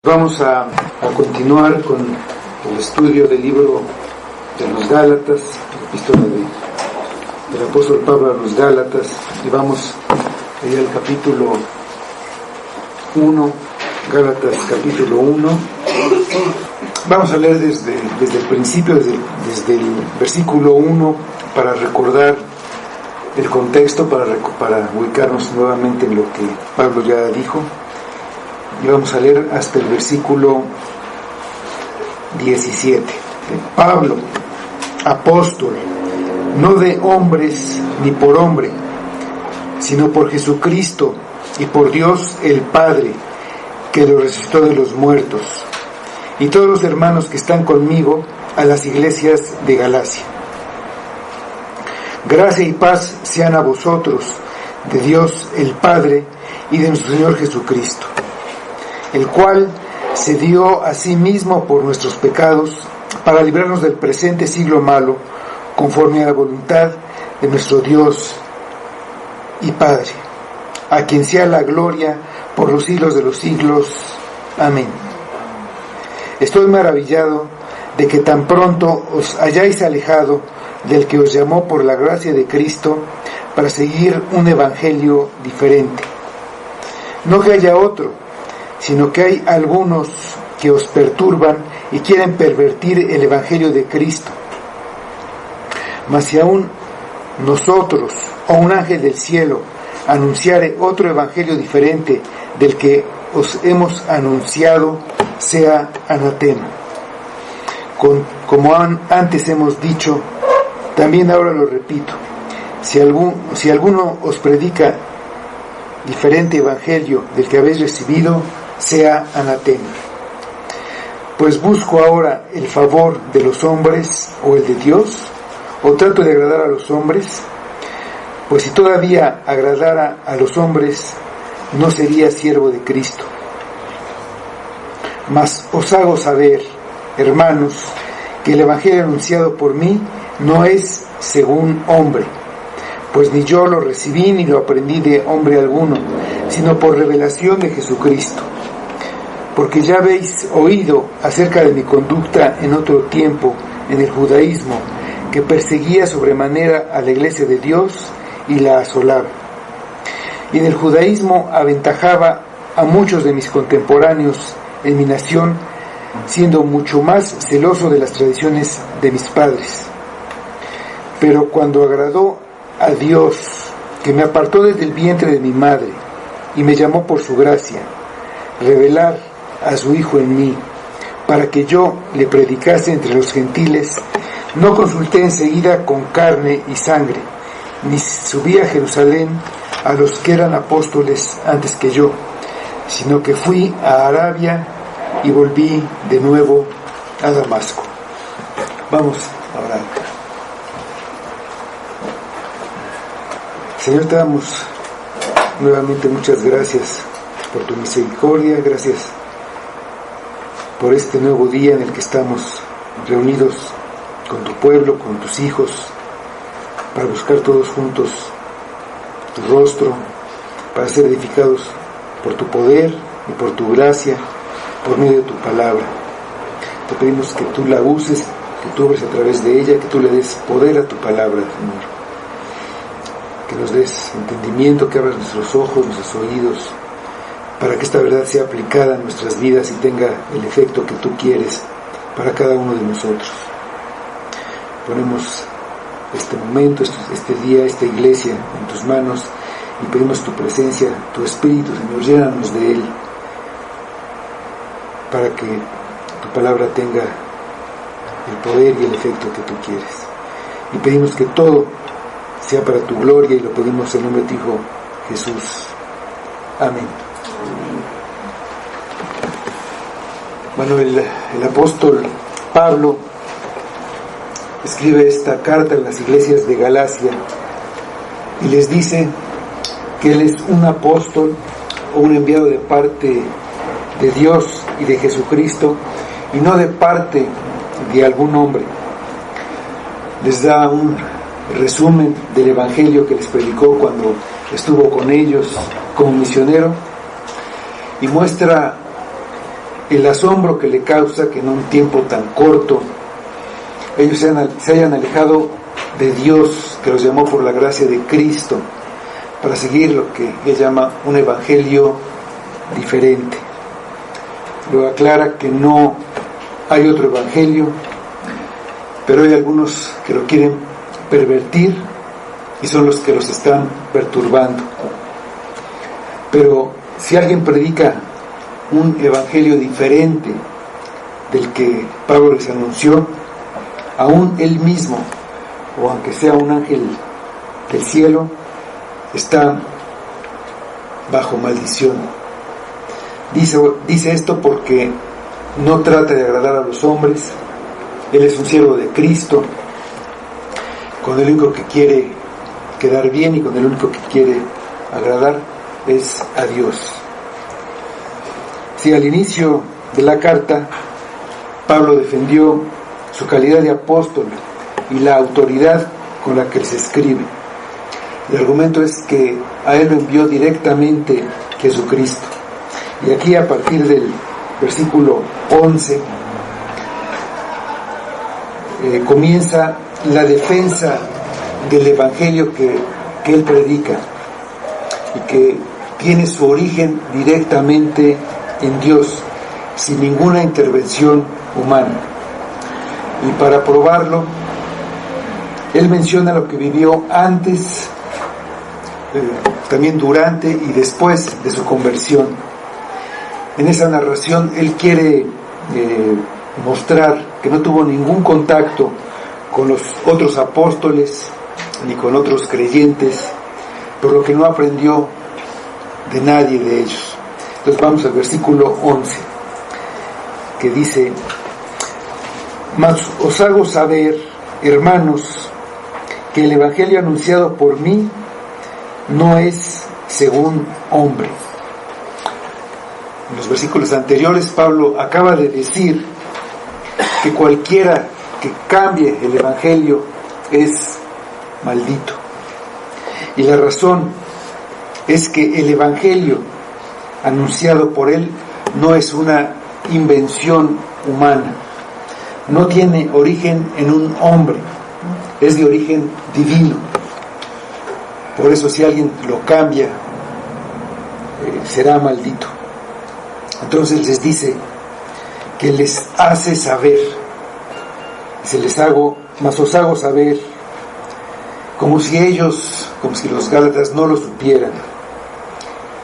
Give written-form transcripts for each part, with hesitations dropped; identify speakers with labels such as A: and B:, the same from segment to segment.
A: Vamos a continuar con el estudio del libro de los Gálatas, la epístola del apóstol Pablo a los Gálatas, y vamos allá al capítulo 1, Gálatas capítulo 1. Vamos a leer desde el principio, desde el versículo 1, para recordar el contexto, para ubicarnos nuevamente en lo que Pablo ya dijo. Y vamos a leer hasta el versículo 17. Pablo, apóstol, no de hombres ni por hombre, sino por Jesucristo y por Dios el Padre, que lo resucitó de los muertos, y todos los hermanos que están conmigo, a las iglesias de Galacia. Gracia y paz sean a vosotros, de Dios el Padre y de nuestro Señor Jesucristo, el cual se dio a sí mismo por nuestros pecados, para librarnos del presente siglo malo, conforme a la voluntad de nuestro Dios y Padre, a quien sea la gloria por los siglos de los siglos. Amén. Estoy maravillado de que tan pronto os hayáis alejado del que os llamó por la gracia de Cristo para seguir un evangelio diferente. No que haya otro, sino que hay algunos que os perturban y quieren pervertir el evangelio de Cristo. Mas si aún nosotros o un ángel del cielo anunciare otro evangelio diferente del que os hemos anunciado, sea anatema. Como antes hemos dicho, también ahora lo repito: si alguno os predica diferente evangelio del que habéis recibido, sea anatema. Pues busco ahora el favor de los hombres o el de Dios, o trato de agradar a los hombres. Pues si todavía agradara a los hombres, no sería siervo de Cristo. Mas os hago saber, hermanos, que el evangelio anunciado por mí no es según hombre, pues ni yo lo recibí ni lo aprendí de hombre alguno, sino por revelación de Jesucristo. Porque ya habéis oído acerca de mi conducta en otro tiempo en el judaísmo, que perseguía sobremanera a la iglesia de Dios y la asolaba. Y en el judaísmo aventajaba a muchos de mis contemporáneos en mi nación, siendo mucho más celoso de las tradiciones de mis padres. Pero cuando agradó a Dios, que me apartó desde el vientre de mi madre y me llamó por su gracia, revelar a su Hijo en mí, para que yo le predicase entre los gentiles, no consulté enseguida con carne y sangre, ni subí a Jerusalén a los que eran apóstoles antes que yo, sino que fui a Arabia y volví de nuevo a Damasco. Vamos a orar. Señor, te damos nuevamente muchas gracias por tu misericordia, gracias por este nuevo día en el que estamos reunidos con tu pueblo, con tus hijos, para buscar todos juntos tu rostro, para ser edificados por tu poder y por tu gracia, por medio de tu palabra. Te pedimos que tú la uses, que tú obres a través de ella, que tú le des poder a tu palabra, Señor. Que nos des entendimiento, que abras nuestros ojos, nuestros oídos, para que esta verdad sea aplicada en nuestras vidas y tenga el efecto que tú quieres para cada uno de nosotros. Ponemos este momento, este día, esta iglesia en tus manos y pedimos tu presencia, tu Espíritu, Señor, llénanos de él, para que tu palabra tenga el poder y el efecto que tú quieres. Y pedimos que todo sea para tu gloria, y lo pedimos en nombre de tu Hijo Jesús. Amén. Bueno, el apóstol Pablo escribe esta carta a las iglesias de Galacia y les dice que él es un apóstol o un enviado de parte de Dios y de Jesucristo, y no de parte de algún hombre. Les da un resumen del evangelio que les predicó cuando estuvo con ellos como misionero, y muestra el asombro que le causa que en un tiempo tan corto ellos se hayan alejado de Dios, que los llamó por la gracia de Cristo, para seguir lo que él llama un evangelio diferente. Luego aclara que no hay otro evangelio, pero hay algunos que lo quieren pervertir y son los que los están perturbando. Pero si alguien predica un evangelio diferente del que Pablo les anunció, aún él mismo, o aunque sea un ángel del cielo, está bajo maldición. Dice esto porque no trata de agradar a los hombres. Él es un siervo de Cristo, con el único que quiere quedar bien y con el único que quiere agradar es a Dios. Si al inicio de la carta Pablo defendió su calidad de apóstol y la autoridad con la que se escribe, el argumento es que a él lo envió directamente Jesucristo. Y aquí, a partir del versículo 11, comienza la defensa del evangelio que él predica y que tiene su origen directamente en Dios, sin ninguna intervención humana. Y para probarlo, él menciona lo que vivió antes, también durante y después de su conversión. En esa narración él quiere mostrar que no tuvo ningún contacto con los otros apóstoles ni con otros creyentes, por lo que no aprendió de nadie de ellos. Entonces vamos al versículo 11, que dice: mas os hago saber, hermanos, que el evangelio anunciado por mí no es según hombre. En los versículos anteriores Pablo acaba de decir que cualquiera que cambie el evangelio es maldito. Y la razón es que el evangelio anunciado por él no es una invención humana, no tiene origen en un hombre, es de origen divino. Por eso si alguien lo cambia, será maldito. Entonces les dice que les hace saber, mas os hago saber, como si los gálatas no lo supieran.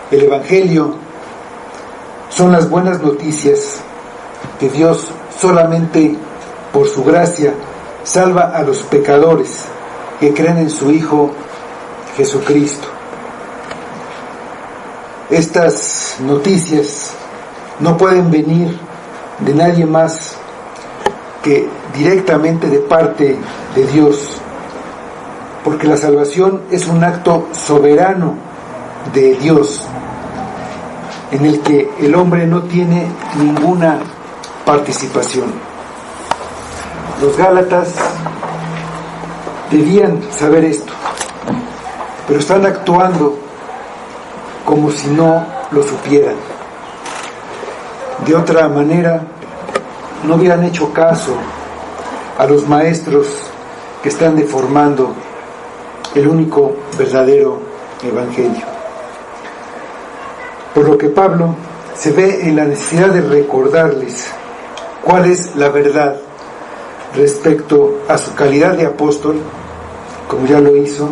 A: El evangelio son las buenas noticias que Dios solamente por su gracia salva a los pecadores que creen en su Hijo Jesucristo. Estas noticias no pueden venir de nadie más que directamente de parte de Dios, porque la salvación es un acto soberano de Dios, en el que el hombre no tiene ninguna participación. Los gálatas debían saber esto, pero están actuando como si no lo supieran. De otra manera, no hubieran hecho caso a los maestros que están deformando el único verdadero evangelio. Por lo que Pablo se ve en la necesidad de recordarles cuál es la verdad respecto a su calidad de apóstol, como ya lo hizo,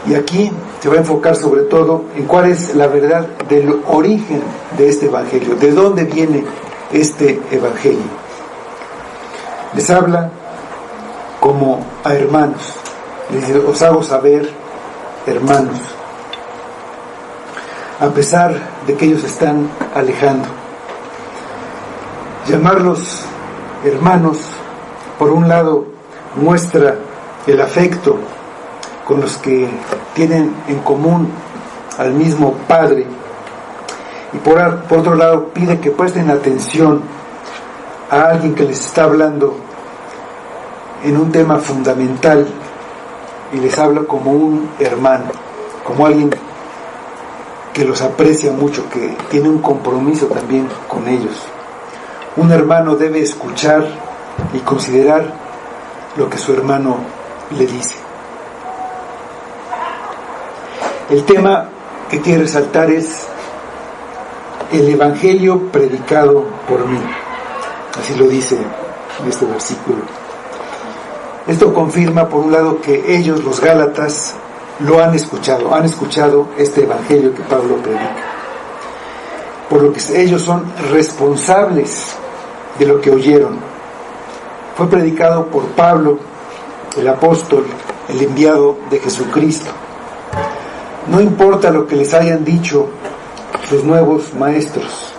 A: y aquí se va a enfocar sobre todo en cuál es la verdad del origen de este evangelio, de dónde viene este evangelio. Les habla como a hermanos, les dice: os hago saber, hermanos, a pesar de que ellos están alejando. Llamarlos hermanos, por un lado, muestra el afecto con los que tienen en común al mismo Padre, y por otro lado pide que presten atención a alguien que les está hablando en un tema fundamental y les habla como un hermano, como alguien que los aprecia mucho, que tiene un compromiso también con ellos. Un hermano debe escuchar y considerar lo que su hermano le dice. El tema que quiero resaltar es el Evangelio predicado por mí. Así lo dice en este versículo. Esto confirma, por un lado, que ellos, los Gálatas, lo han escuchado este Evangelio que Pablo predica. Por lo que ellos son responsables de lo que oyeron. Fue predicado por Pablo, el apóstol, el enviado de Jesucristo. No importa lo que les hayan dicho los nuevos maestros.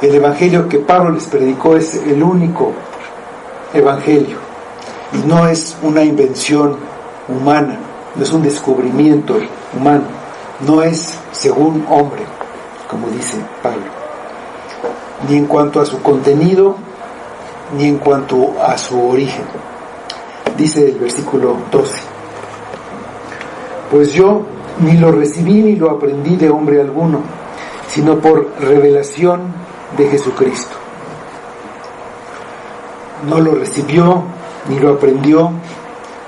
A: El Evangelio que Pablo les predicó es el único Evangelio y no es una invención humana, no es un descubrimiento humano, no es según hombre, como dice Pablo, ni en cuanto a su contenido, ni en cuanto a su origen. Dice el versículo 12: pues yo ni lo recibí ni lo aprendí de hombre alguno, sino por revelación de Jesucristo. No lo recibió ni lo aprendió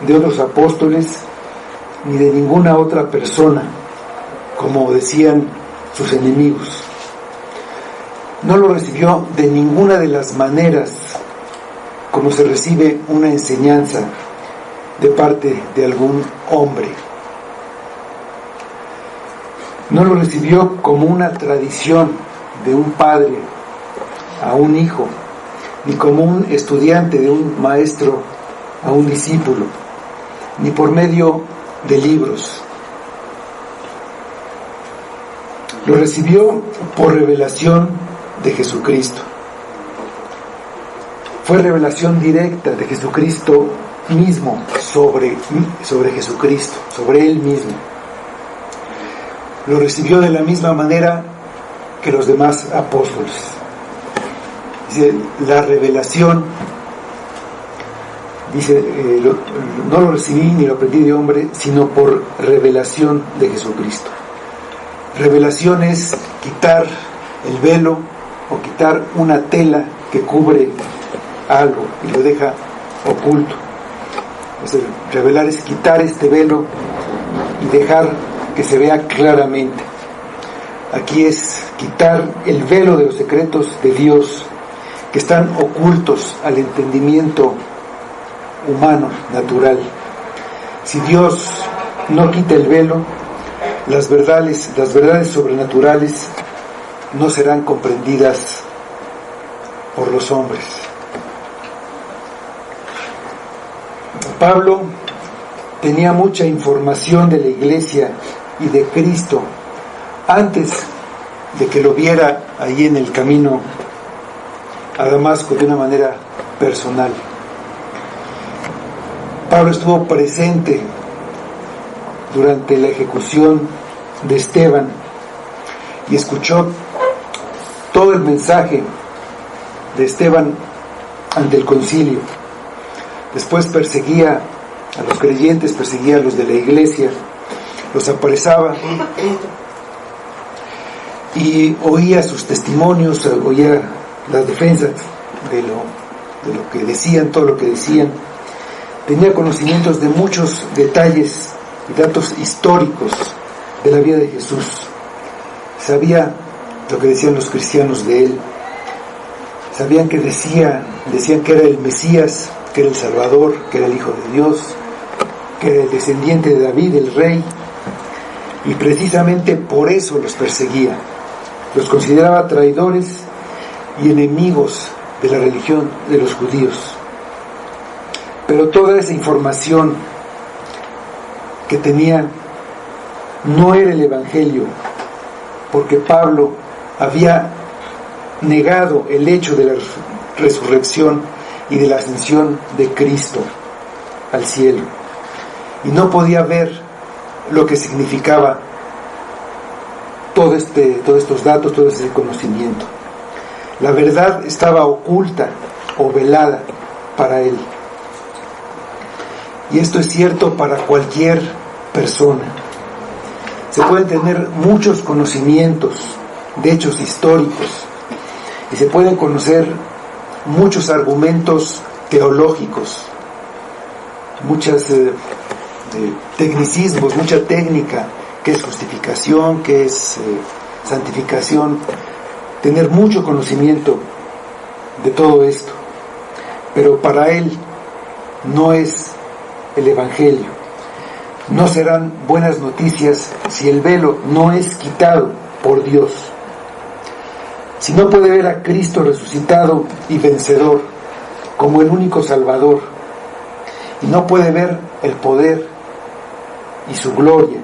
A: de otros apóstoles ni de ninguna otra persona, como decían sus enemigos. No lo recibió de ninguna de las maneras como se recibe una enseñanza de parte de algún hombre. No lo recibió como una tradición de un padre a un hijo, ni como un estudiante de un maestro a un discípulo, ni por medio de libros. Lo recibió por revelación de Jesucristo. Fue revelación directa de Jesucristo mismo sobre Jesucristo, sobre Él mismo. Lo recibió de la misma manera que los demás apóstoles. Dice, la revelación, dice, no lo recibí ni lo aprendí de hombre, sino por revelación de Jesucristo. Revelación es quitar el velo o quitar una tela que cubre algo y lo deja oculto. Revelar es quitar este velo y dejar que se vea claramente. Aquí es quitar el velo de los secretos de Dios que están ocultos al entendimiento humano, natural. Si Dios no quita el velo, las verdades sobrenaturales no serán comprendidas por los hombres. Pablo tenía mucha información de la iglesia y de Cristo antes de que lo viera ahí en el camino a Damasco de una manera personal. Pablo estuvo presente durante la ejecución de Esteban y escuchó todo el mensaje de Esteban ante el concilio. Después perseguía a los creyentes, perseguía a los de la iglesia, los apresaba y oía sus testimonios, oía las defensas de lo que decían, todo lo que decían. Tenía conocimientos de muchos detalles y datos históricos de la vida de Jesús. Sabía lo que decían los cristianos de él. Sabían que decían que era el Mesías, que era el Salvador, que era el Hijo de Dios, que era el descendiente de David, el rey, y precisamente por eso los perseguía. Los consideraba traidores y enemigos de la religión de los judíos. Pero toda esa información que tenían no era el Evangelio, porque Pablo había negado el hecho de la resurrección y de la ascensión de Cristo al cielo, y no podía ver lo que significaba todos estos datos, todo ese conocimiento. La verdad estaba oculta o velada para él. Y esto es cierto para cualquier persona. Se pueden tener muchos conocimientos de hechos históricos y se pueden conocer muchos argumentos teológicos, muchos tecnicismos, mucha técnica, qué es justificación, qué es santificación, tener mucho conocimiento de todo esto, pero para él no es el Evangelio. No serán buenas noticias si el velo no es quitado por Dios. Si no puede ver a Cristo resucitado y vencedor como el único Salvador, y no puede ver el poder y su gloria,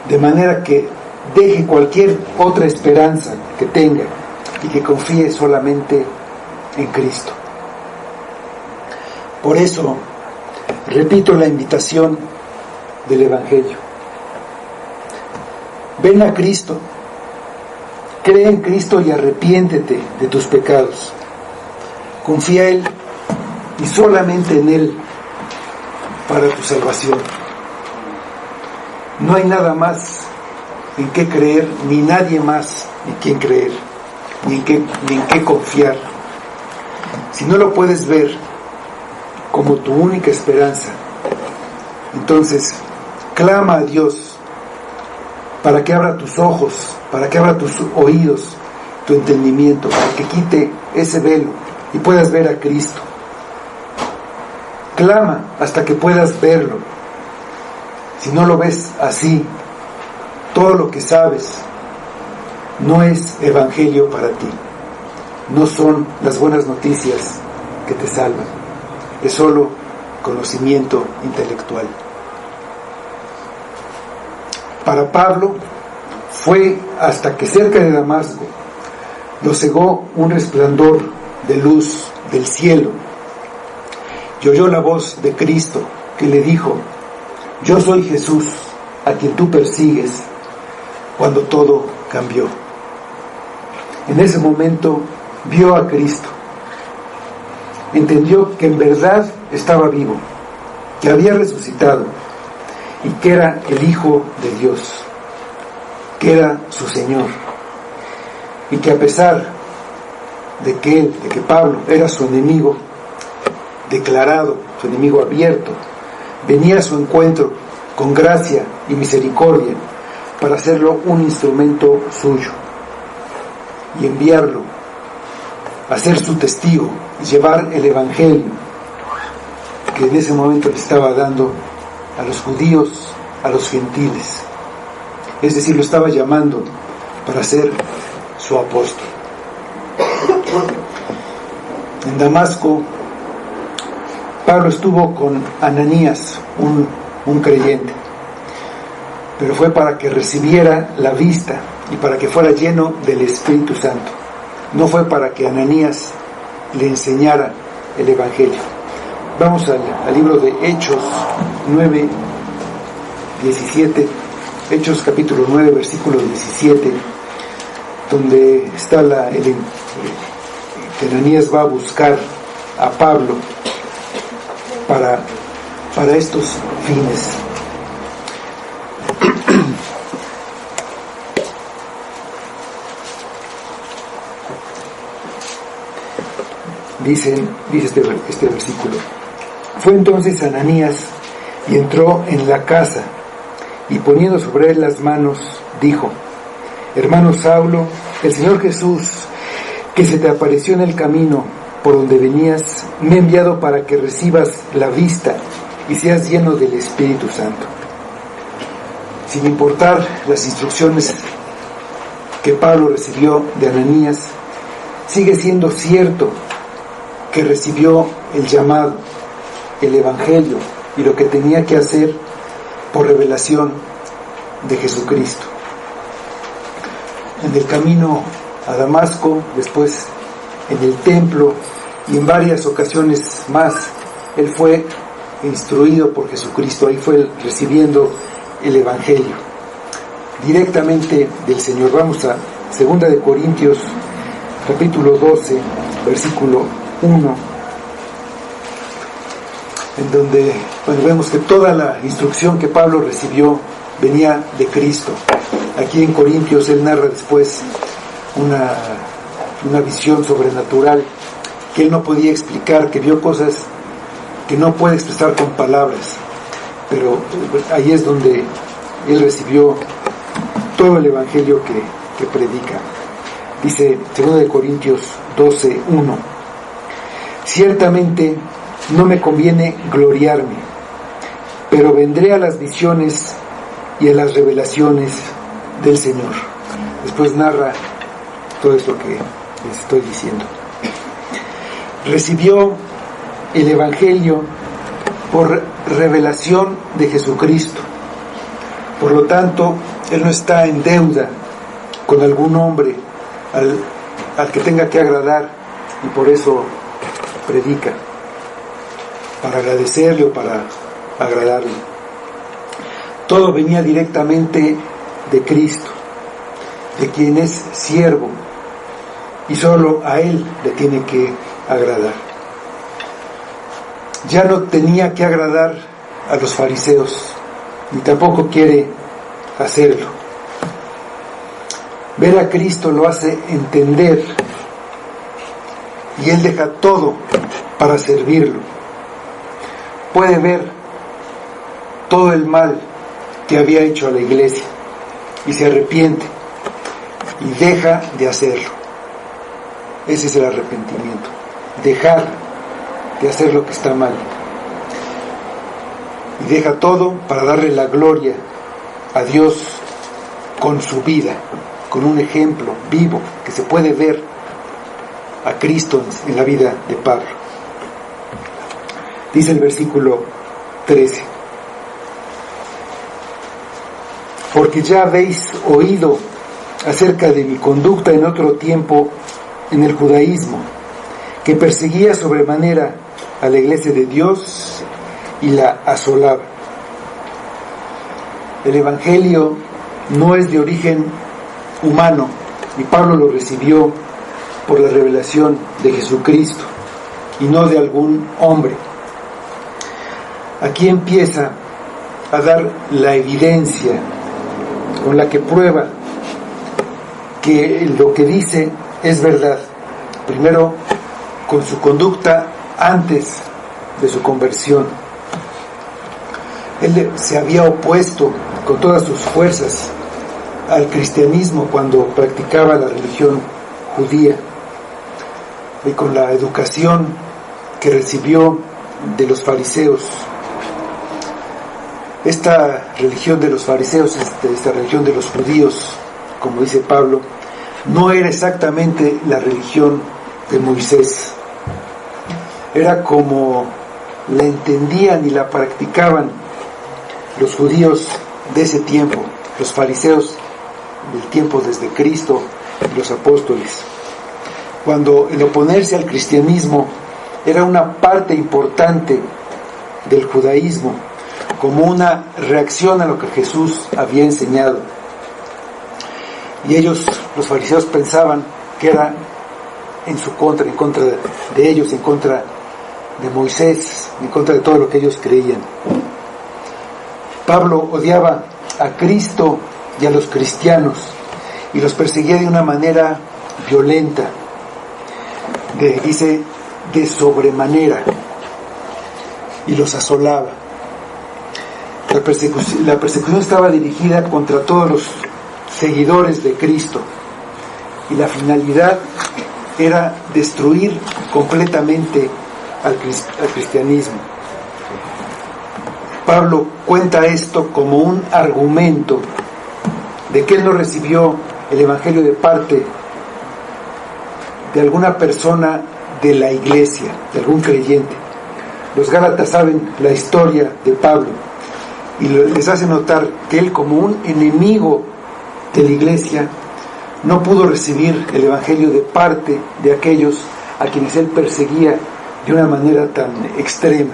A: de manera que deje cualquier otra esperanza que tenga y que confíe solamente en Cristo. Por eso, repito la invitación del Evangelio. Ven a Cristo, cree en Cristo y arrepiéntete de tus pecados. Confía en Él y solamente en Él para tu salvación. No hay nada más en qué creer, ni nadie más en quien creer, ni en qué confiar. Si no lo puedes ver como tu única esperanza, entonces clama a Dios para que abra tus ojos, para que abra tus oídos, tu entendimiento, para que quite ese velo y puedas ver a Cristo. Clama hasta que puedas verlo. Si no lo ves así, todo lo que sabes no es evangelio para ti. No son las buenas noticias que te salvan. Es solo conocimiento intelectual. Para Pablo fue hasta que cerca de Damasco lo cegó un resplandor de luz del cielo, y oyó la voz de Cristo que le dijo: yo soy Jesús a quien tú persigues. Cuando todo cambió, en ese momento vio a Cristo, entendió que en verdad estaba vivo, que había resucitado y que era el Hijo de Dios, que era su Señor, y que a pesar de que Pablo era su enemigo declarado, su enemigo abierto, venía a su encuentro con gracia y misericordia para hacerlo un instrumento suyo y enviarlo a ser su testigo y llevar el Evangelio que en ese momento le estaba dando a los judíos, a los gentiles. Es decir, lo estaba llamando para ser su apóstol. En Damasco, Pablo estuvo con Ananías, un creyente, pero fue para que recibiera la vista y para que fuera lleno del Espíritu Santo. No fue para que Ananías le enseñara el Evangelio. Vamos al libro de Hechos 9, 17, Hechos capítulo 9, versículo 17, donde está que Ananías va a buscar a Pablo para estos fines. Dice este versículo: fue entonces Ananías y entró en la casa, y poniendo sobre él las manos, dijo: hermano Saulo, el Señor Jesús, que se te apareció en el camino por donde venías, me ha enviado para que recibas la vista y seas lleno del Espíritu Santo. Sin importar las instrucciones que Pablo recibió de Ananías, sigue siendo cierto que recibió el llamado, el Evangelio y lo que tenía que hacer por revelación de Jesucristo. En el camino a Damasco, después en el templo y en varias ocasiones más, él fue instruido por Jesucristo. Ahí fue recibiendo el Evangelio directamente del Señor. Vamos a 2 de Corintios capítulo 12, versículo 1, en donde vemos que toda la instrucción que Pablo recibió venía de Cristo. Aquí en Corintios él narra después una visión sobrenatural que él no podía explicar, que vio cosas que no puede expresar con palabras, pero ahí es donde él recibió todo el evangelio que predica. Dice 2 Corintios 12:1: ciertamente no me conviene gloriarme, pero vendré a las visiones y a las revelaciones del Señor. Después narra todo esto que les estoy diciendo. Recibió el evangelio por revelación de Jesucristo. Por lo tanto, él no está en deuda con algún hombre al que tenga que agradar, y por eso predica, para agradecerle o para agradarle. Todo venía directamente de Cristo, de quien es siervo, y solo a él le tiene que agradar. Ya no tenía que agradar a los fariseos, ni tampoco quiere hacerlo. Ver a Cristo lo hace entender, y él deja todo para servirlo. Puede ver todo el mal que había hecho a la iglesia y se arrepiente y deja de hacerlo. Ese es el arrepentimiento, dejar de hacer lo que está mal, y deja todo para darle la gloria a Dios con su vida, con un ejemplo vivo que se puede ver a Cristo en la vida de Pablo. Dice el versículo 13: porque ya habéis oído acerca de mi conducta en otro tiempo en el judaísmo, que perseguía sobremanera a la iglesia de Dios y la asolaba. El evangelio no es de origen humano, y Pablo lo recibió por la revelación de Jesucristo y no de algún hombre. Aquí empieza a dar la evidencia con la que prueba que lo que dice es verdad. Primero, con su conducta antes de su conversión. Él se había opuesto con todas sus fuerzas al cristianismo cuando practicaba la religión judía, y con la educación que recibió de los fariseos. Esta religión de los fariseos, esta religión de los judíos, como dice Pablo, no era exactamente la religión de Moisés. Era como la entendían y la practicaban los judíos de ese tiempo, los fariseos del tiempo desde Cristo y los apóstoles, cuando el oponerse al cristianismo era una parte importante del judaísmo, como una reacción a lo que Jesús había enseñado. Y ellos, los fariseos, pensaban que era en contra de ellos, en contra de Moisés, en contra de todo lo que ellos creían. Pablo odiaba a Cristo y a los cristianos y los perseguía de una manera violenta, dice de sobremanera, y los asolaba. La persecución estaba dirigida contra todos los seguidores de Cristo, y la finalidad era destruir completamente al cristianismo. Pablo cuenta esto como un argumento de que él no recibió el evangelio de parte de alguna persona de la iglesia, de algún creyente. Los gálatas saben la historia de Pablo y les hace notar que él, como un enemigo de la iglesia, no pudo recibir el evangelio de parte de aquellos a quienes él perseguía de una manera tan extrema.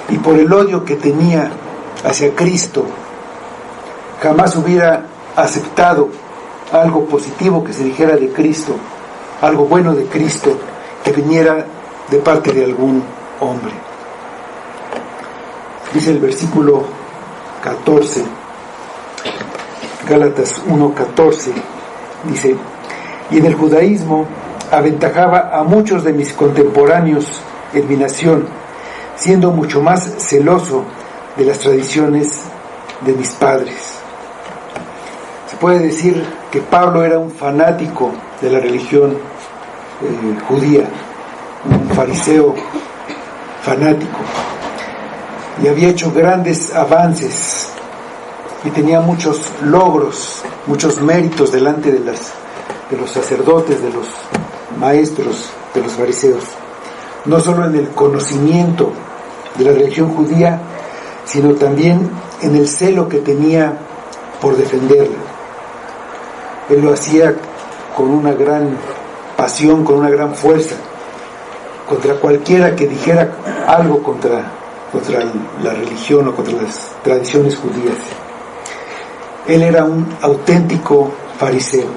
A: Y por el odio que tenía hacia Cristo, jamás hubiera aceptado algo positivo que se dijera de Cristo, algo bueno de Cristo, que viniera de parte de algún hombre. Dice el versículo 14, Gálatas 1:14, dice: y en el judaísmo aventajaba a muchos de mis contemporáneos en mi nación, siendo mucho más celoso de las tradiciones de mis padres. Se puede decir que Pablo era un fanático de la religión judía, un fariseo fanático, y había hecho grandes avances y tenía muchos logros, muchos méritos delante de los sacerdotes, de los maestros, de los fariseos, no solo en el conocimiento de la religión judía, sino también en el celo que tenía por defenderla. Él lo hacía con una gran pasión, con una gran fuerza, contra cualquiera que dijera algo contra la religión o contra las tradiciones judías. Él era un auténtico fariseo.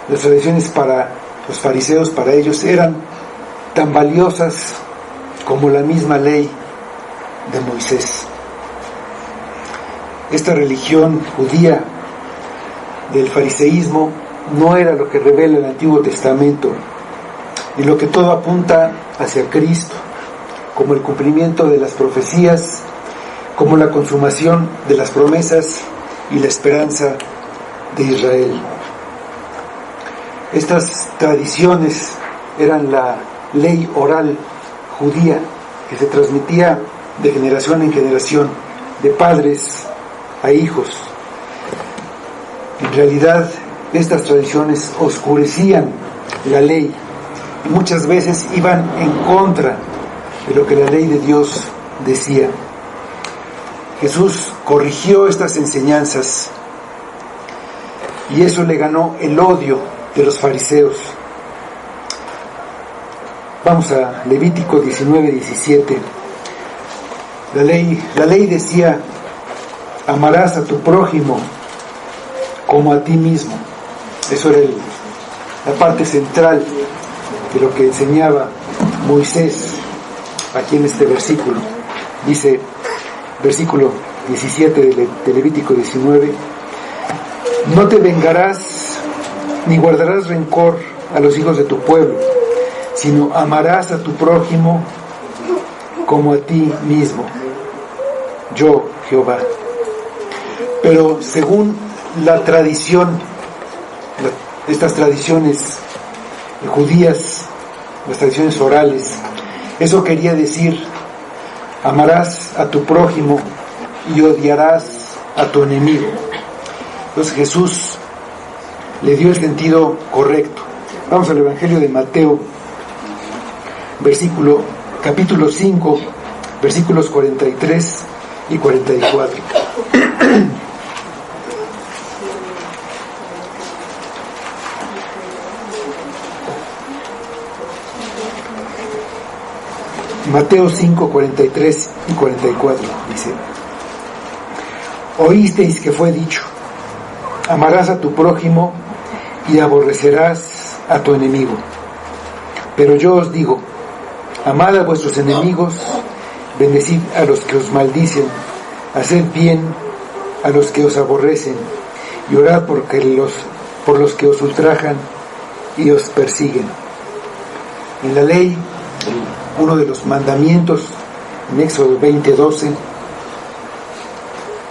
A: Las tradiciones para los fariseos, para ellos, eran tan valiosas como la misma ley de Moisés. Esta religión judía del fariseísmo no era lo que revela el Antiguo Testamento, y lo que todo apunta hacia Cristo, como el cumplimiento de las profecías, como la consumación de las promesas y la esperanza de Israel. Estas tradiciones eran la ley oral judía que se transmitía de generación en generación, de padres a hijos. En realidad, estas tradiciones oscurecían la ley y muchas veces iban en contra de lo que la ley de Dios decía. Jesús corrigió estas enseñanzas y eso le ganó el odio de los fariseos. Vamos a Levítico 19:17. La ley decía: amarás a tu prójimo como a ti mismo. Eso era la parte central de lo que enseñaba Moisés aquí en este versículo. Dice, versículo 17 de Levítico 19: no te vengarás ni guardarás rencor a los hijos de tu pueblo, sino amarás a tu prójimo como a ti mismo, yo Jehová. Pero según la tradición, estas tradiciones judías, las tradiciones orales, eso quería decir: amarás a tu prójimo y odiarás a tu enemigo. Entonces Jesús le dio el sentido correcto. Vamos al Evangelio de Mateo, capítulo 5, versículos 43 y 44. Mateo 5, 43 y 44 dice: oísteis que fue dicho: amarás a tu prójimo y aborrecerás a tu enemigo. Pero yo os digo: amad a vuestros enemigos, bendecid a los que os maldicen, haced bien a los que os aborrecen, y orad por los que os ultrajan y os persiguen. En la ley, uno de los mandamientos, en Éxodo 20:12,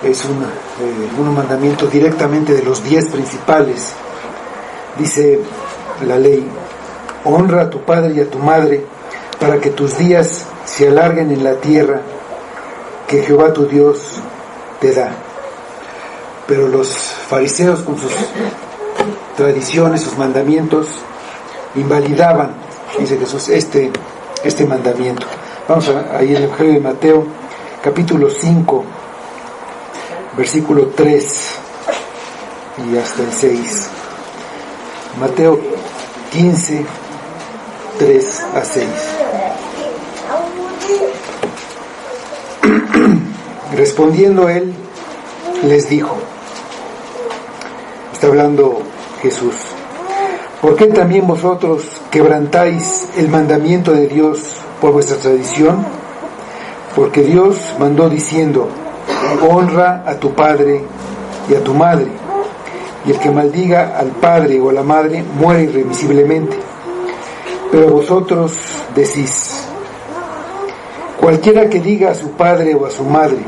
A: es un mandamiento directamente de los 10 principales. Dice la ley: honra a tu padre y a tu madre, para que tus días se alarguen en la tierra que Jehová tu Dios te da. Pero los fariseos, con sus tradiciones, sus mandamientos, invalidaban, dice Jesús, este mandamiento. Vamos ahí en el Evangelio de Mateo, capítulo 5, versículo 3 y hasta el 6. Mateo 15, 3 a 6. Respondiendo él, les dijo, está hablando Jesús: ¿por qué también vosotros quebrantáis el mandamiento de Dios por vuestra tradición? Porque Dios mandó diciendo: honra a tu padre y a tu madre, y el que maldiga al padre o a la madre muere irremisiblemente. Pero vosotros decís: cualquiera que diga a su padre o a su madre,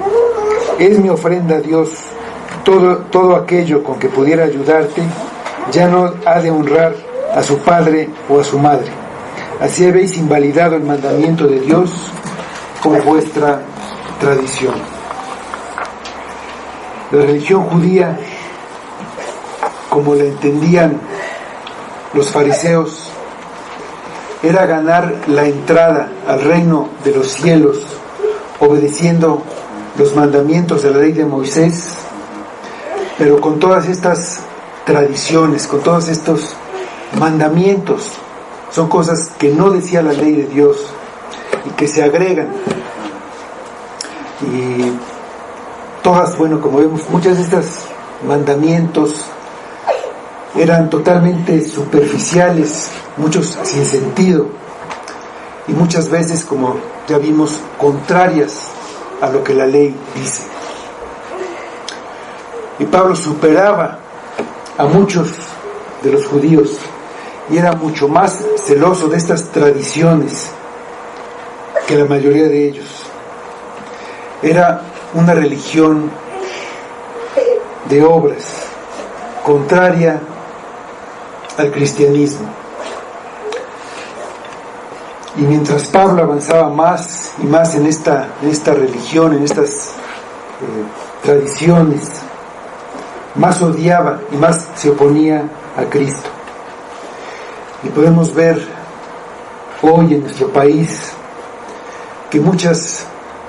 A: es mi ofrenda a Dios, todo aquello con que pudiera ayudarte, ya no ha de honrar a su padre o a su madre. Así habéis invalidado el mandamiento de Dios con vuestra tradición. La religión judía, como la entendían los fariseos, era ganar la entrada al reino de los cielos, obedeciendo los mandamientos de la ley de Moisés, pero con todas estas tradiciones, con todos estos mandamientos. Son cosas que no decía la ley de Dios y que se agregan. Y todas, bueno, como vemos, muchos de estos mandamientos eran totalmente superficiales, muchos sin sentido, y muchas veces, como ya vimos, contrarias a lo que la ley dice. Y Pablo superaba a muchos de los judíos y era mucho más celoso de estas tradiciones que la mayoría de ellos. Era una religión de obras, contraria al cristianismo. Y mientras Pablo avanzaba más y más en esta religión, en estas tradiciones, más odiaba y más se oponía a Cristo. Y podemos ver hoy en nuestro país que muchas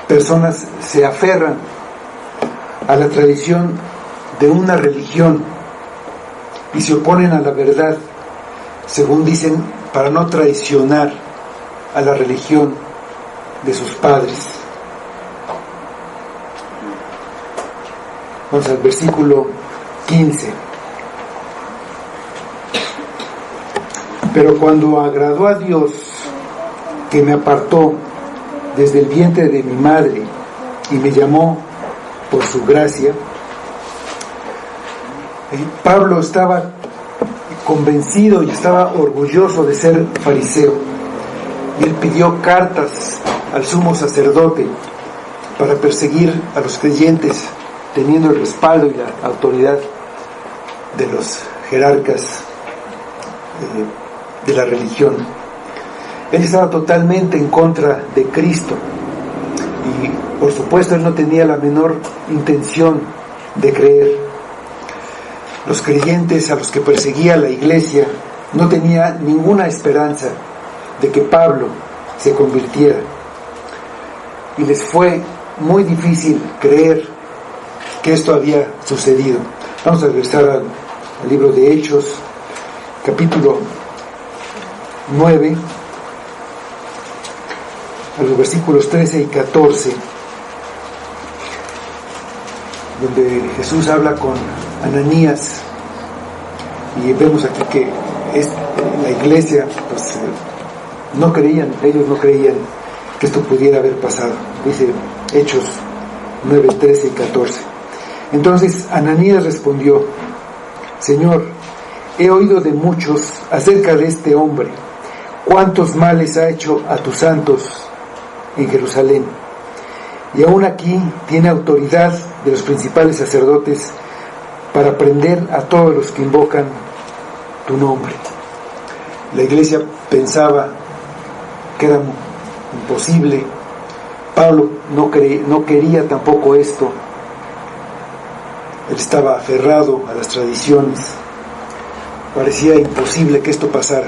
A: personas se aferran a la tradición de una religión y se oponen a la verdad, según dicen, para no traicionar a la religión de sus padres. Vamos al versículo 15. Pero cuando agradó a Dios, que me apartó desde el vientre de mi madre y me llamó por su gracia, Pablo estaba convencido y estaba orgulloso de ser fariseo. Y él pidió cartas al sumo sacerdote para perseguir a los creyentes, teniendo el respaldo y la autoridad de los jerarcas de la religión. Él estaba totalmente en contra de Cristo y por supuesto él no tenía la menor intención de creer. Los creyentes a los que perseguía la iglesia no tenía ninguna esperanza de que Pablo se convirtiera, y les fue muy difícil creer que esto había sucedido. Vamos a regresar al libro de Hechos, capítulo 9, a los versículos 13 y 14, donde Jesús habla con Ananías, y vemos aquí que la iglesia pues ellos no creían que esto pudiera haber pasado. Dice Hechos 9, 13 y 14. Entonces Ananías respondió: Señor, he oído de muchos acerca de este hombre, cuántos males ha hecho a tus santos en Jerusalén, y aún aquí tiene autoridad de los principales sacerdotes para prender a todos los que invocan tu nombre. La iglesia pensaba que era imposible. Pablo no quería tampoco esto. Él estaba aferrado a las tradiciones. Parecía imposible que esto pasara,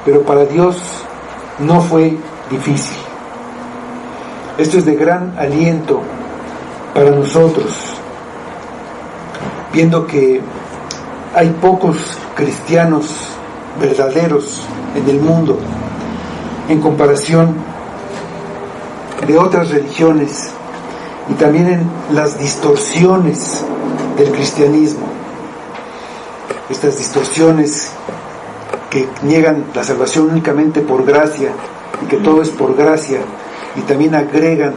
A: pero para Dios no fue difícil. Esto es de gran aliento para nosotros, viendo que hay pocos cristianos verdaderos en el mundo en comparación de otras religiones, y también en las distorsiones del cristianismo, estas distorsiones que niegan la salvación únicamente por gracia y que todo es por gracia, y también agregan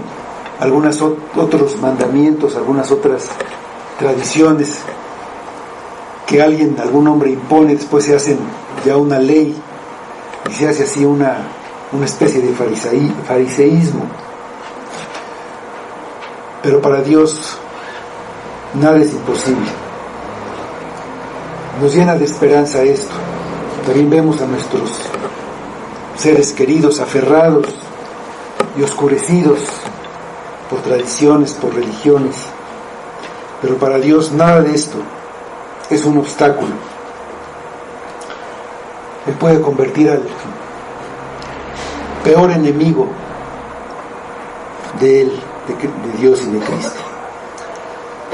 A: algunos otros mandamientos, algunas otras tradiciones que algún hombre impone, después se hacen ya una ley y se hace así una especie de fariseísmo. Pero para Dios nada es imposible. Nos llena de esperanza esto. También vemos a nuestros seres queridos aferrados y oscurecidos por tradiciones, por religiones. Pero para Dios nada de esto es un obstáculo. Él puede convertir al peor enemigo de Él, de Dios y de Cristo.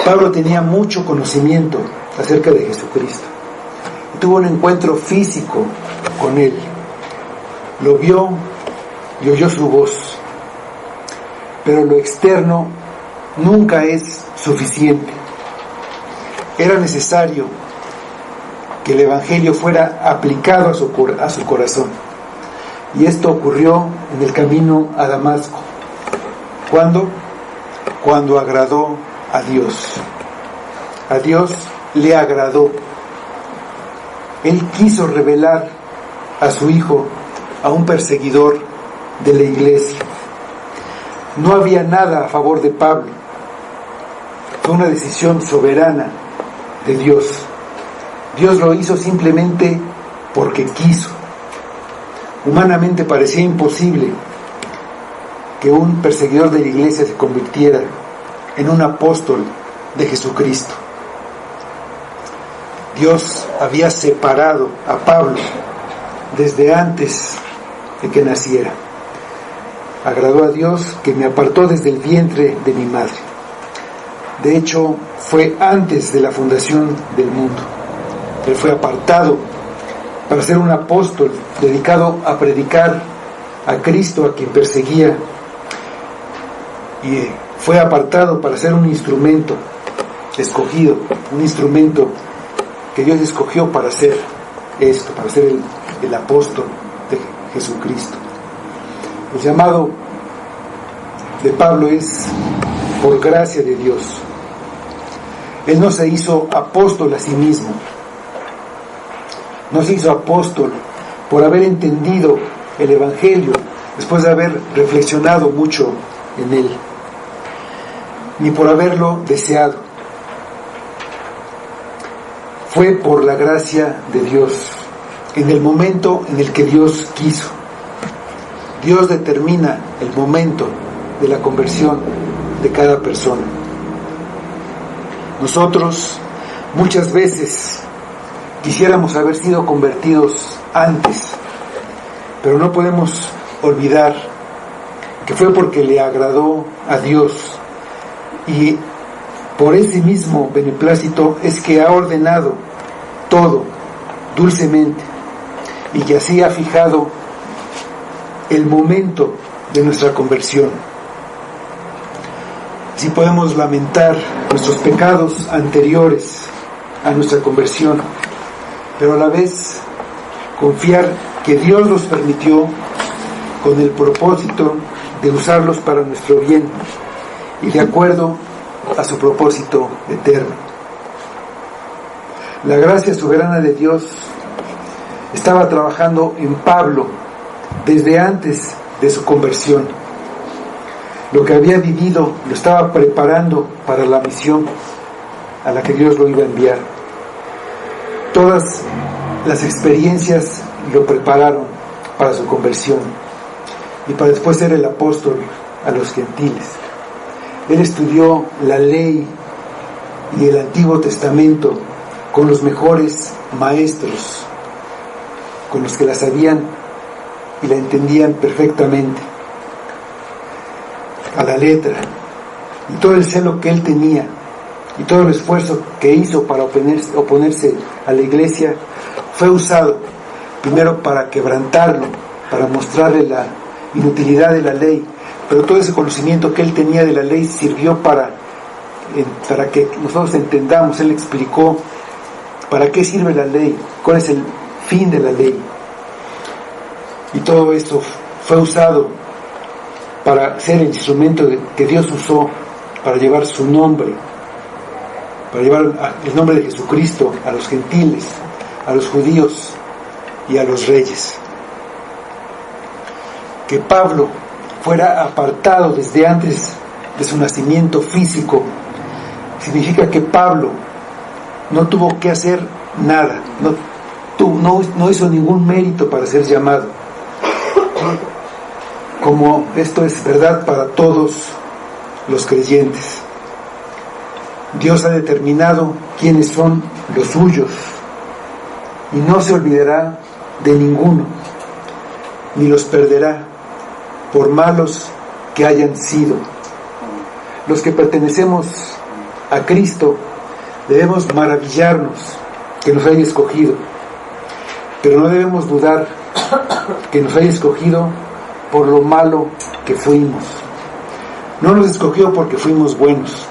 A: Pablo tenía mucho conocimiento acerca de Jesucristo. Tuvo un encuentro físico con Él. Lo vio y oyó su voz. Pero lo externo nunca es suficiente. Era necesario que el Evangelio fuera aplicado a su corazón. Y esto ocurrió en el camino a Damasco. ¿Cuándo? Cuando agradó a Dios. A Dios le agradó. Él quiso revelar a su Hijo a un perseguidor de la iglesia. No había nada a favor de Pablo. Fue una decisión soberana de Dios. Dios lo hizo simplemente porque quiso. Humanamente parecía imposible que un perseguidor de la iglesia se convirtiera en un apóstol de Jesucristo. Dios había separado a Pablo desde antes de que naciera. Agradó a Dios que me apartó desde el vientre de mi madre. De hecho, fue antes de la fundación del mundo. Él fue apartado para ser un apóstol dedicado a predicar a Cristo, a quien perseguía, y fue apartado para ser un instrumento escogido, un instrumento que Dios escogió para hacer esto, para ser el apóstol de Jesucristo. El llamado de Pablo es por gracia de Dios. Él no se hizo apóstol a sí mismo. No se hizo apóstol por haber entendido el Evangelio, después de haber reflexionado mucho en él, ni por haberlo deseado. Fue por la gracia de Dios, en el momento en el que Dios quiso. Dios determina el momento de la conversión de cada persona. Nosotros muchas veces quisiéramos haber sido convertidos antes, pero no podemos olvidar que fue porque le agradó a Dios, y por ese mismo beneplácito es que ha ordenado todo dulcemente, y que así ha fijado el momento de nuestra conversión. Sí podemos lamentar nuestros pecados anteriores a nuestra conversión, pero a la vez confiar que Dios los permitió con el propósito de usarlos para nuestro bien y de acuerdo a su propósito eterno. La gracia soberana de Dios estaba trabajando en Pablo desde antes de su conversión. Lo que había vivido lo estaba preparando para la misión a la que Dios lo iba a enviar. Todas las experiencias lo prepararon para su conversión y para después ser el apóstol a los gentiles. Él estudió la ley y el Antiguo Testamento con los mejores maestros, con los que la sabían y la entendían perfectamente, a la letra. Y todo el celo que él tenía y todo el esfuerzo que hizo para oponerse a la iglesia fue usado primero para quebrantarlo, para mostrarle la inutilidad de la ley, pero todo ese conocimiento que él tenía de la ley sirvió para que nosotros entendamos. Él explicó para qué sirve la ley, cuál es el fin de la ley, y todo esto fue usado para ser el instrumento que Dios usó para llevar su nombre para llevar el nombre de Jesucristo a los gentiles, a los judíos y a los reyes. Que Pablo fuera apartado desde antes de su nacimiento físico significa que Pablo no tuvo que hacer nada, no hizo ningún mérito para ser llamado, como esto es verdad para todos los creyentes. Dios ha determinado quiénes son los suyos y no se olvidará de ninguno, ni los perderá, por malos que hayan sido. Los que pertenecemos a Cristo debemos maravillarnos que nos haya escogido, pero no debemos dudar que nos haya escogido por lo malo que fuimos. No nos escogió porque fuimos buenos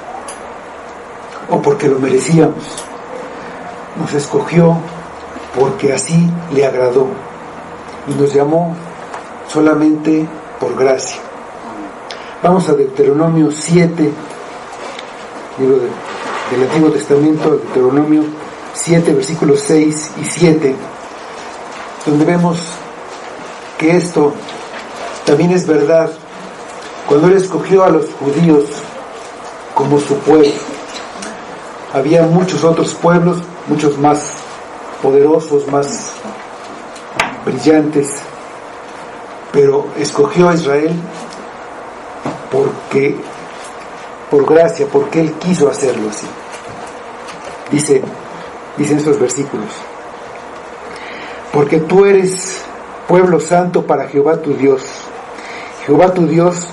A: o porque lo merecíamos. Nos escogió porque así le agradó y nos llamó solamente por gracia. Vamos a Deuteronomio 7, libro del Antiguo Testamento, Deuteronomio 7, versículos 6 y 7, donde vemos que esto también es verdad cuando Él escogió a los judíos como su pueblo. Había muchos otros pueblos, muchos más poderosos, más brillantes, pero escogió a Israel por gracia, porque Él quiso hacerlo así. Dicen estos versículos: porque tú eres pueblo santo para Jehová tu Dios. Jehová tu Dios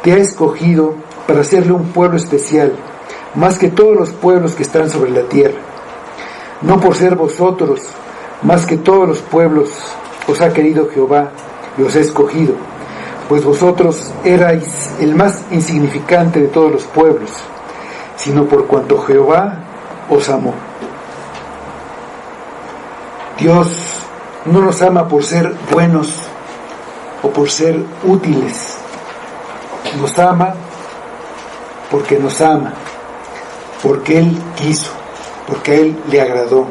A: te ha escogido para hacerle un pueblo especial, más que todos los pueblos que están sobre la tierra. No por ser vosotros más que todos los pueblos os ha querido Jehová y os ha escogido, pues vosotros erais el más insignificante de todos los pueblos, sino por cuanto Jehová os amó. Dios no nos ama por ser buenos o por ser útiles. Nos ama porque nos ama, porque Él quiso, porque a Él le agradó.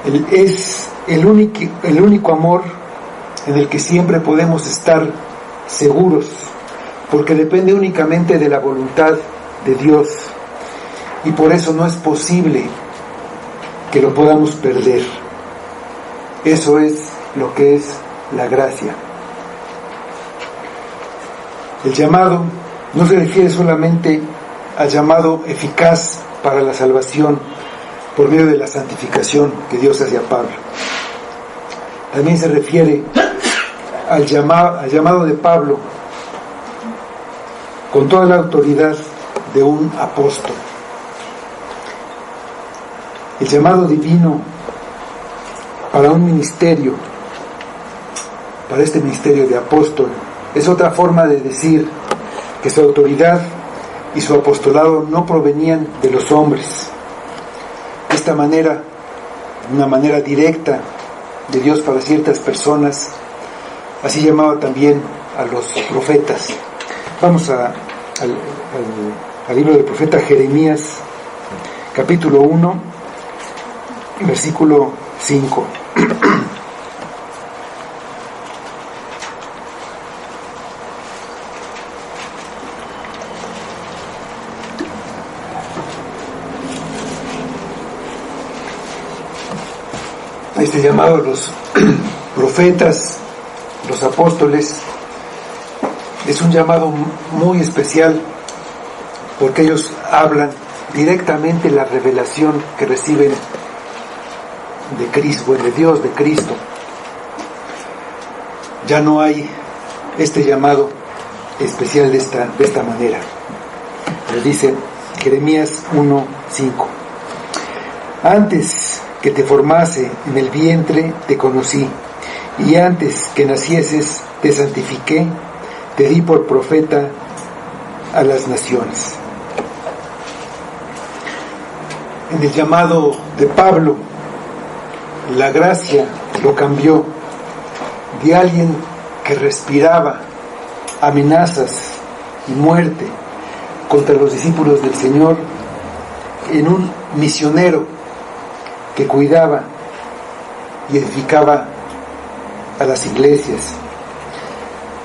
A: Él es el único amor en el que siempre podemos estar seguros, porque depende únicamente de la voluntad de Dios, y por eso no es posible que lo podamos perder. Eso es lo que es la gracia. El llamado no se refiere solamente al llamado eficaz para la salvación por medio de la santificación que Dios hace a Pablo. También se refiere al llamado de Pablo con toda la autoridad de un apóstol. El llamado divino para un ministerio, para este ministerio de apóstol, es otra forma de decir que su autoridad y su apostolado no provenían de los hombres. De esta manera, una manera directa de Dios para ciertas personas, así llamaba también a los profetas. Vamos al libro del profeta Jeremías, capítulo 1, versículo 5. Este llamado a los profetas, los apóstoles, es un llamado muy especial porque ellos hablan directamente la revelación que reciben de Cristo, de Dios, de Cristo. Ya no hay este llamado especial de esta manera. Les dice Jeremías 1:5: antes que te formase en el vientre te conocí, y antes que nacieses te santifiqué, te di por profeta a las naciones. En el llamado de Pablo, la gracia lo cambió de alguien que respiraba amenazas y muerte contra los discípulos del Señor en un misionero que cuidaba y edificaba a las iglesias,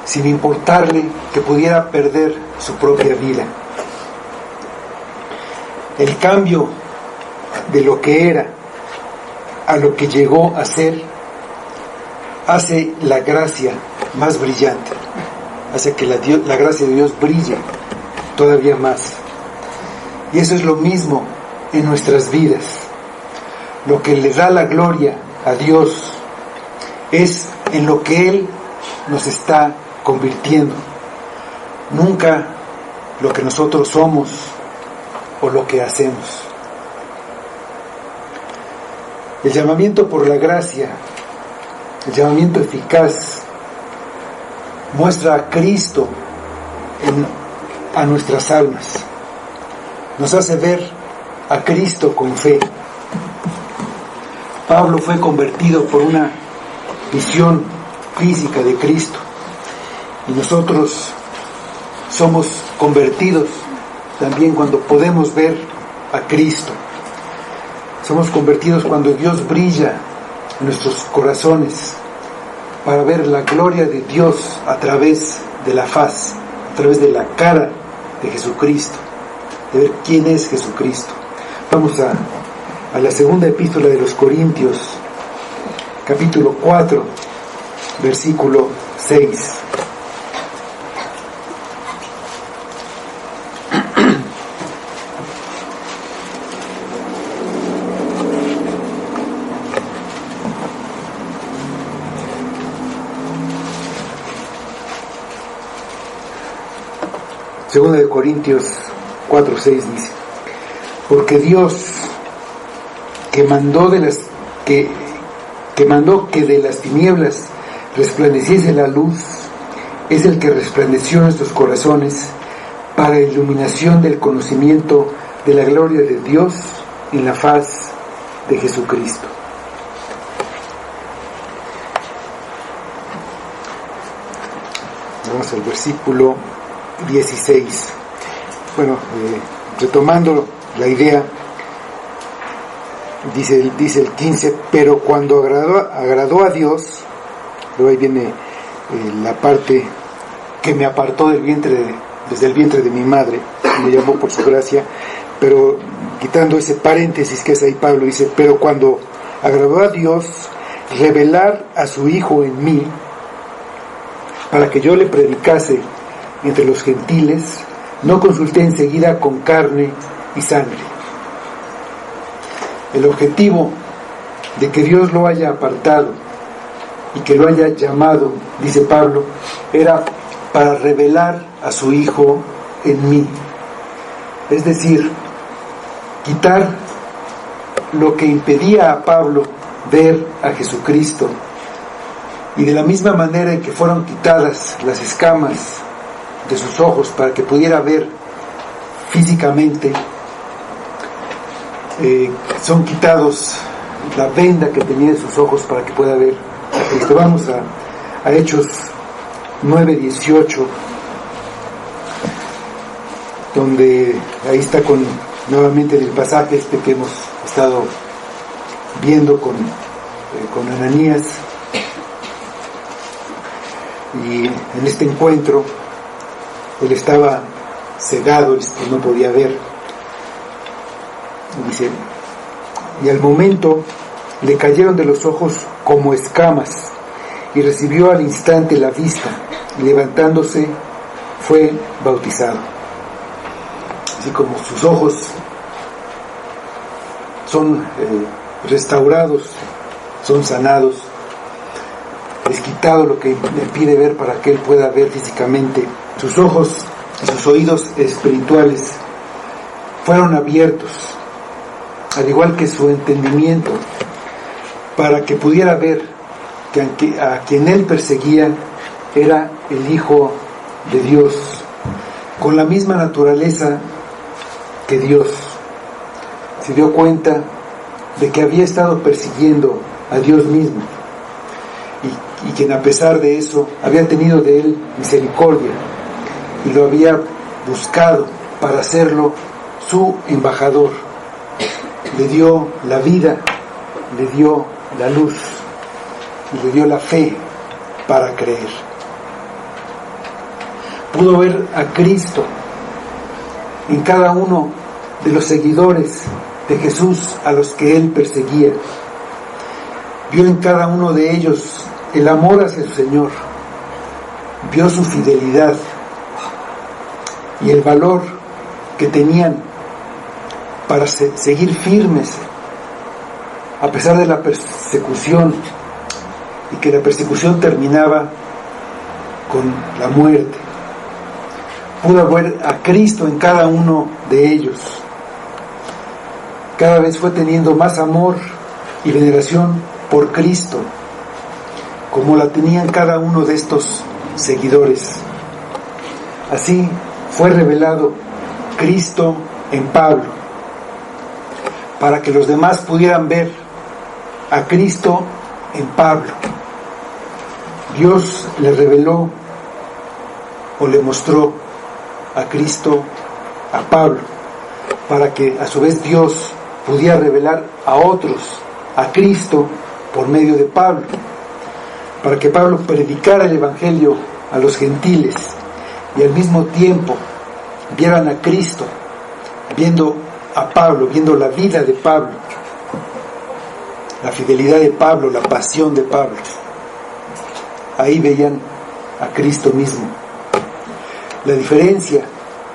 A: sin importarle que pudiera perder su propia vida. El cambio de lo que era a lo que llegó a ser hace la gracia más brillante, hace que la gracia de Dios brille todavía más. Y eso es lo mismo en nuestras vidas. Lo que le da la gloria a Dios es en lo que Él nos está convirtiendo, nunca lo que nosotros somos o lo que hacemos. El llamamiento por la gracia, el llamamiento eficaz, muestra a Cristo a nuestras almas, nos hace ver a Cristo con fe. Pablo fue convertido por una visión física de Cristo, y nosotros somos convertidos también cuando podemos ver a Cristo. Somos convertidos cuando Dios brilla en nuestros corazones para ver la gloria de Dios a través de la faz, a través de la cara de Jesucristo, de ver quién es Jesucristo. Vamos a la segunda epístola de los Corintios, capítulo 4, versículo 6. Segunda de Corintios 4:6 dice: porque Dios que mandó que de las tinieblas resplandeciese la luz, es el que resplandeció en nuestros corazones para iluminación del conocimiento de la gloria de Dios en la faz de Jesucristo. Vamos al versículo 16. Bueno, retomando la idea, dice el 15: pero cuando agradó a Dios, luego ahí viene la parte que me apartó desde el vientre de mi madre, me llamó por su gracia, pero quitando ese paréntesis que es ahí, Pablo dice: pero cuando agradó a Dios revelar a su Hijo en mí, para que yo le predicase entre los gentiles, no consulté enseguida con carne y sangre. El objetivo de que Dios lo haya apartado y que lo haya llamado, dice Pablo, era para revelar a su Hijo en mí. Es decir, quitar lo que impedía a Pablo ver a Jesucristo, y de la misma manera en que fueron quitadas las escamas de sus ojos para que pudiera ver físicamente, son quitados la venda que tenía de sus ojos para que pueda ver a Cristo. Vamos a Hechos 9:18, donde ahí está nuevamente el pasaje que hemos estado viendo con Ananías, y en este encuentro él estaba cegado, no podía ver. Dice: y al momento le cayeron de los ojos como escamas, y recibió al instante la vista, y levantándose fue bautizado. Así como sus ojos son restaurados, son sanados, es quitado lo que le impide ver para que él pueda ver físicamente. Sus ojos y sus oídos espirituales fueron abiertos, al igual que su entendimiento, para que pudiera ver que a quien él perseguía era el Hijo de Dios, con la misma naturaleza que Dios. Se dio cuenta de que había estado persiguiendo a Dios mismo, y quien a pesar de eso había tenido de él misericordia y lo había buscado para hacerlo su embajador, le dio la vida, le dio la luz, y le dio la fe para creer. Pudo ver a Cristo en cada uno de los seguidores de Jesús a los que él perseguía. Vio en cada uno de ellos el amor hacia su Señor, vio su fidelidad y el valor que tenían para seguir firmes a pesar de la persecución, y que la persecución terminaba con la muerte. Pudo ver a Cristo en cada uno de ellos. Cada vez fue teniendo más amor y veneración por Cristo, como la tenían cada uno de estos seguidores. Así fue revelado Cristo en Pablo, para que los demás pudieran ver a Cristo en Pablo. Dios le reveló o le mostró a Cristo a Pablo, para que a su vez Dios pudiera revelar a otros a Cristo por medio de Pablo, para que Pablo predicara el Evangelio a los gentiles y al mismo tiempo vieran a Cristo, viendo a Pablo, viendo la vida de Pablo, la fidelidad de Pablo, la pasión de Pablo. Ahí veían a Cristo mismo. La diferencia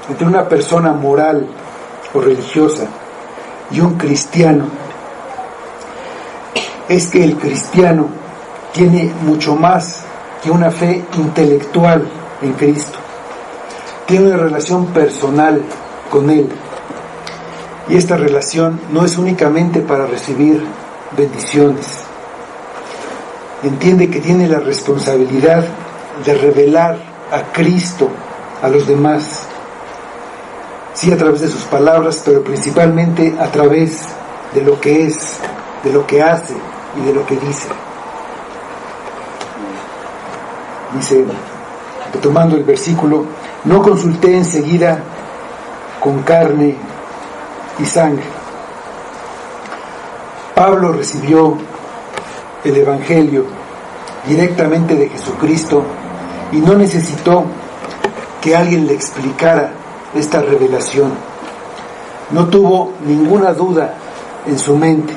A: entre una persona moral o religiosa y un cristiano es que el cristiano tiene mucho más que una fe intelectual en Cristo. Tiene una relación personal con Él. Y esta relación no es únicamente para recibir bendiciones. Entiende que tiene la responsabilidad de revelar a Cristo a los demás. Sí, a través de sus palabras, pero principalmente a través de lo que es, de lo que hace y de lo que dice. Dice, retomando el versículo, no consulté enseguida con carne y sangre. Pablo recibió el Evangelio directamente de Jesucristo y no necesitó que alguien le explicara esta revelación. No tuvo ninguna duda en su mente.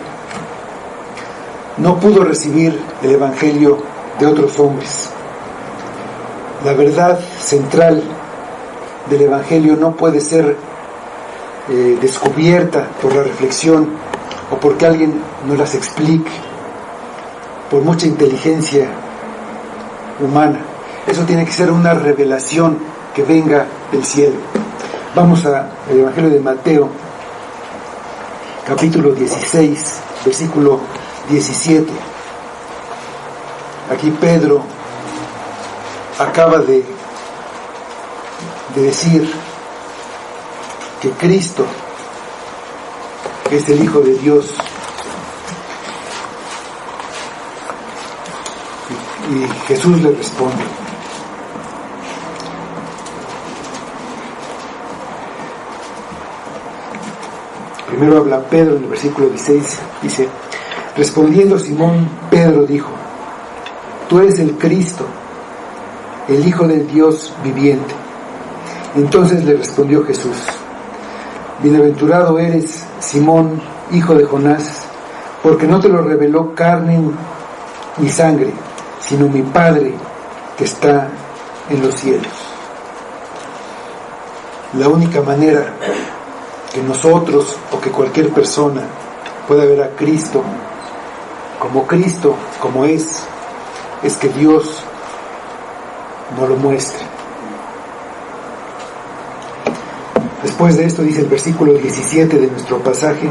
A: No pudo recibir el Evangelio de otros hombres. La verdad central del Evangelio no puede ser descubierta por la reflexión o porque alguien nos las explique, por mucha inteligencia humana. Eso tiene que ser una revelación que venga del cielo. Vamos al Evangelio de Mateo, capítulo 16, versículo 17. Aquí Pedro acaba de decir que Cristo es el Hijo de Dios. Y Jesús le responde. Primero habla Pedro en el versículo 16, dice, respondiendo Simón, Pedro dijo, tú eres el Cristo, el Hijo del Dios viviente. Entonces le respondió Jesús, bienaventurado eres, Simón, hijo de Jonás, porque no te lo reveló carne ni sangre, sino mi Padre que está en los cielos. La única manera que nosotros o que cualquier persona pueda ver a Cristo, como es que Dios nos lo muestre. Después de esto dice el versículo 17 de nuestro pasaje,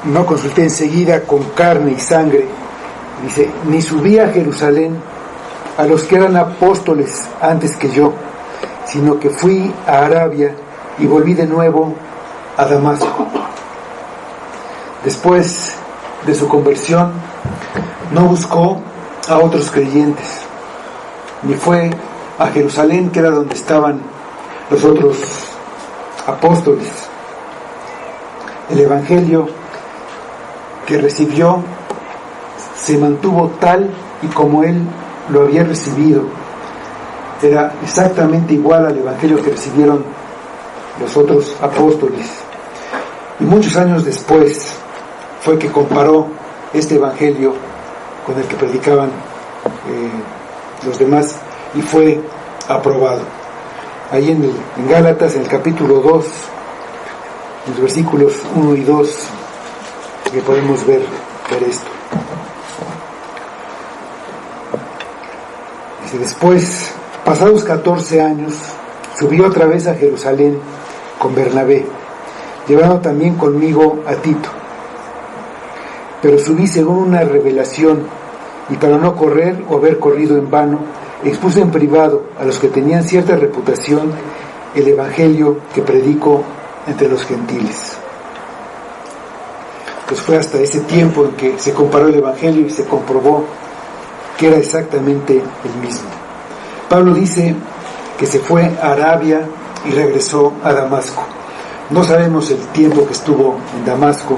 A: no consulté enseguida con carne y sangre, dice, ni subí a Jerusalén a los que eran apóstoles antes que yo, sino que fui a Arabia y volví de nuevo a Damasco. Después de su conversión, no buscó a otros creyentes, ni fue a Jerusalén, que era donde estaban los otros apóstoles. El evangelio que recibió se mantuvo tal y como él lo había recibido. Era exactamente igual al evangelio que recibieron los otros apóstoles. Y muchos años después fue que comparó este evangelio con el que predicaban los demás y fue aprobado. Ahí en Gálatas, en el capítulo 2, en los versículos 1 y 2, que podemos ver esto. Dice: después, pasados 14 años, subí otra vez a Jerusalén con Bernabé, llevando también conmigo a Tito. Pero subí según una revelación, y para no correr o haber corrido en vano, expuse en privado a los que tenían cierta reputación el evangelio que predico entre los gentiles. Pues fue hasta ese tiempo en que se comparó el evangelio y se comprobó que era exactamente el mismo. Pablo dice que se fue a Arabia y regresó a Damasco. No sabemos el tiempo que estuvo en Damasco,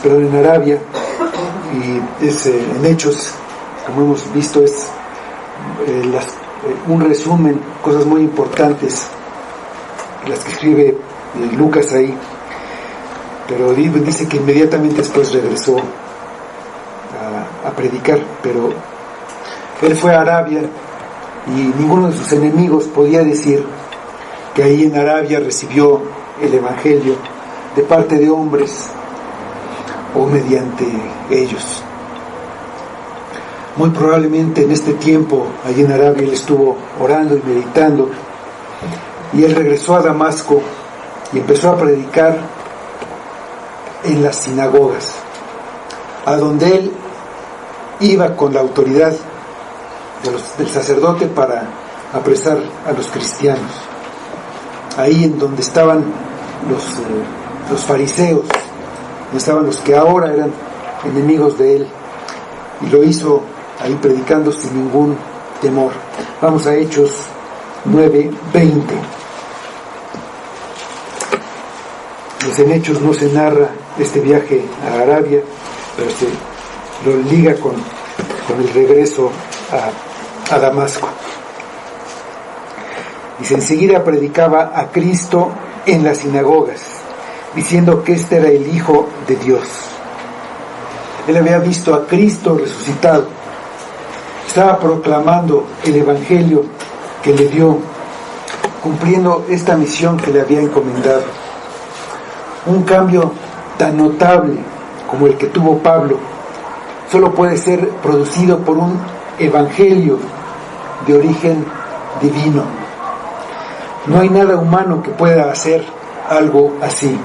A: pero en Arabia, y es en Hechos, como hemos visto, es un resumen, cosas muy importantes, las que escribe Lucas ahí, pero dice que inmediatamente después regresó a predicar, pero él fue a Arabia y ninguno de sus enemigos podía decir que ahí en Arabia recibió el evangelio de parte de hombres o mediante ellos. Muy probablemente en este tiempo allí en Arabia él estuvo orando y meditando, y él regresó a Damasco y empezó a predicar en las sinagogas, a donde él iba con la autoridad del sacerdote para apresar a los cristianos, ahí en donde estaban los fariseos, donde estaban los que ahora eran enemigos de él, y lo hizo ahí predicando sin ningún temor. Vamos a Hechos 9:20. Pues en Hechos no se narra este viaje a Arabia, pero se lo liga con el regreso a Damasco. Dice: enseguida predicaba a Cristo en las sinagogas, diciendo que este era el Hijo de Dios. Él había visto a Cristo resucitado, estaba proclamando el evangelio que le dio, cumpliendo esta misión que le había encomendado. Un cambio tan notable como el que tuvo Pablo solo puede ser producido por un evangelio de origen divino. No hay nada humano que pueda hacer algo así.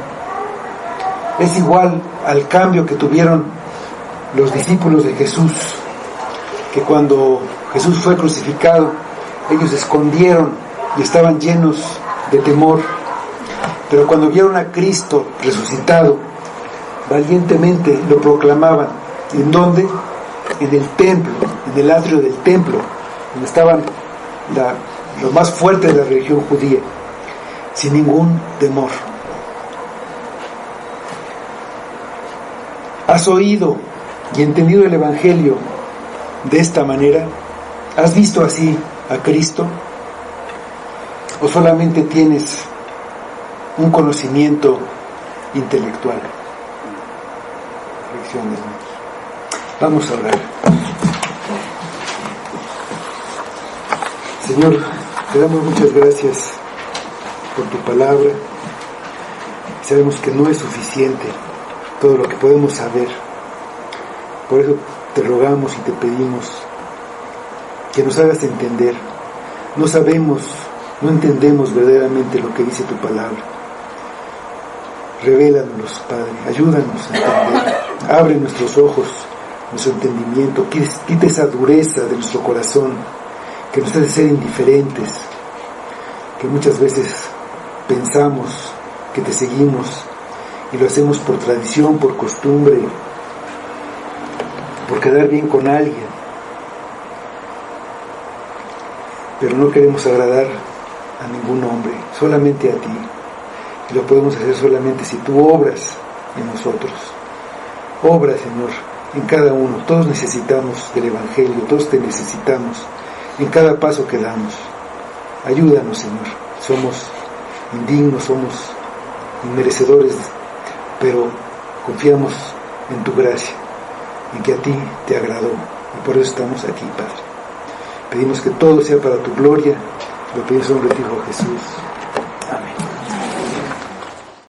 A: Es igual al cambio que tuvieron los discípulos de Jesús, que cuando Jesús fue crucificado, ellos se escondieron y estaban llenos de temor, pero cuando vieron a Cristo resucitado, valientemente lo proclamaban. ¿En dónde? En el templo, en el atrio del templo, donde estaban lo más fuerte de la religión judía, sin ningún temor. ¿Has oído y entendido el evangelio de esta manera? ¿Has visto así a Cristo? ¿O solamente tienes un conocimiento intelectual? Reflexiones. Vamos a orar. Señor, te damos muchas gracias por tu palabra. Sabemos que no es suficiente todo lo que podemos saber. Por eso te rogamos y te pedimos que nos hagas entender. No sabemos, no entendemos verdaderamente lo que dice tu palabra. Revélanos, Padre, ayúdanos a entender. Abre nuestros ojos, nuestro entendimiento, quita esa dureza de nuestro corazón que nos hace ser indiferentes, que muchas veces pensamos que te seguimos y lo hacemos por tradición, por costumbre, por quedar bien con alguien, pero no queremos agradar a ningún hombre, solamente a ti. Y lo podemos hacer solamente si tú obras en nosotros. Obra, Señor, en cada uno. Todos necesitamos del Evangelio, todos te necesitamos en cada paso que damos. Ayúdanos, Señor. Somos indignos, somos inmerecedores, pero confiamos en tu gracia, en que a ti te agradó, y por eso estamos aquí, Padre. Pedimos que todo sea para tu gloria, lo pedimos en nombre de tu Hijo Jesús.